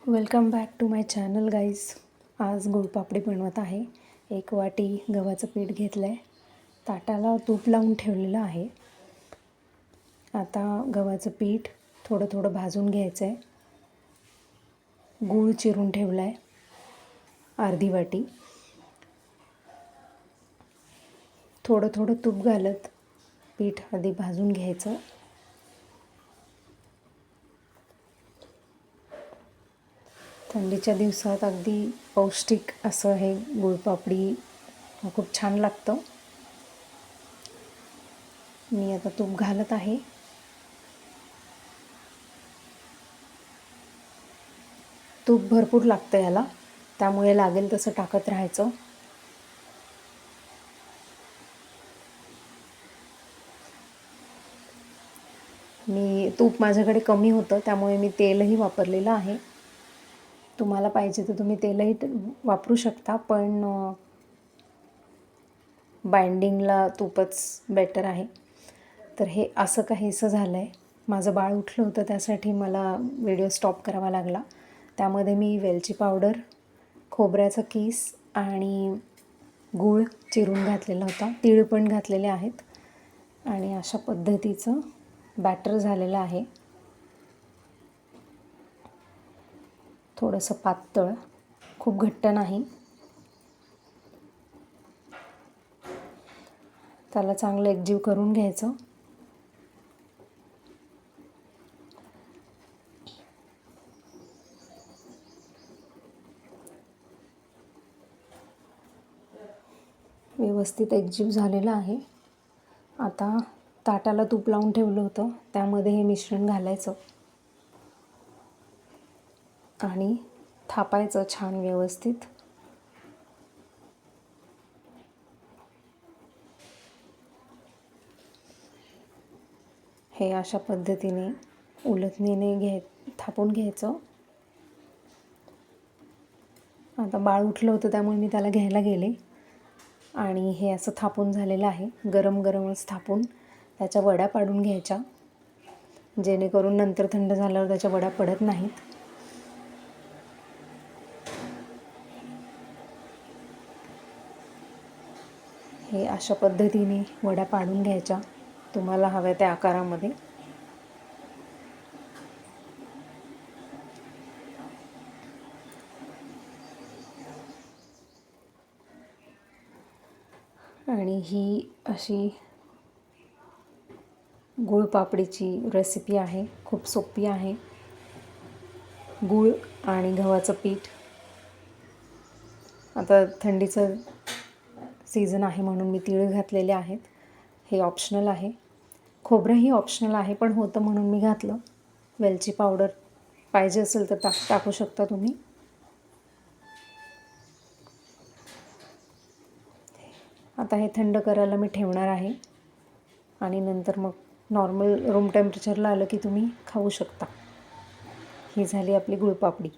Welcome back to my channel guys. आज गुळपापडी बनवत आहे. 1 वाटी गव्हाचं पीठ घेतलं आहे, ताटाला तूप लावून ठेवलेलं आहे. आता गव्हाचं पीठ थोडं थोडं भाजून घ्यायचं आहे. गूळ चिरून ठेवला आहे अर्धी वाटी. थोडं थोडं तूप घालत पीठ आधी भाजून घ्यायचं. थंडीच्या दिवसात अगदी पौष्टिक असं हे गुळपापडी खूप छान लागतं. मी आता तूप घालत आहे. तूप भरपूर लागतं याला, त्यामुळे लागेल तसं टाकत राहायचं. तूप माझ्याकडे कमी होतं, त्यामुळे मी तेलही वापरलेलं आहे. तुम्हाला पाहिजे तर तुम्ही तेलही वापरू शकता, पण बाइंडिंगला तूपच बेटर आहे. तर हे असं काहीसं झालं आहे. माझं बाळ उठलं होतं, त्यासाठी मला व्हिडिओ स्टॉप करावा लागला. त्यामध्ये मी वेलची पावडर, खोबऱ्याचा कीस आणि गूळ चिरून घातलेला होता. तीळ पण घातलेले आहेत आणि अशा पद्धतीचं बॅटर झालेलं आहे. थोडंसं पातळ, खूप घट्ट नाही. त्याला चांगलं एकजीव करून घ्यायचं. व्यवस्थित एकजीव झालेलं आहे. आता ताटाला तूप लावून ठेवलं होतं, त्यामध्ये हे मिश्रण घालायचं आणि थापायचं छान व्यवस्थित. हे अशा पद्धतीने उलथणीने थापून घ्यायचं. आता बाळ उठलं होतं, त्यामुळे मी त्याला घ्यायला गेले आणि हे असं थापून झालेलं आहे. गरम गरमच थापून त्याच्या वड्या पाडून घ्यायच्या, जेणेकरून नंतर थंड झाल्यावर त्याच्या वड्या पडत नाहीत. हे अशा पद्धतीने वड्या पाडून घ्यायच्या, तुम्हाला हव्या त्या आकारामध्ये. आणि ही अशी गुळपापडीची रेसिपी आहे. खूप सोपी आहे. गूळ आणि गव्हाचं पीठ. आता थंडीचं सीझन आहे म्हणून मी तीळ घातलेले आहेत. हे ऑप्शनल आहे. खोबरंही ऑप्शनल आहे, पण होतं म्हणून मी घातलं. वेलची पावडर पाहिजे असेल तर टाकू शकता तुम्ही. आता हे थंड करायला मी ठेवणार आहे आणि नंतर मग नॉर्मल रूम टेम्परेचरला आलं की तुम्ही खाऊ शकता. ही झाली आपली गुळपापडी.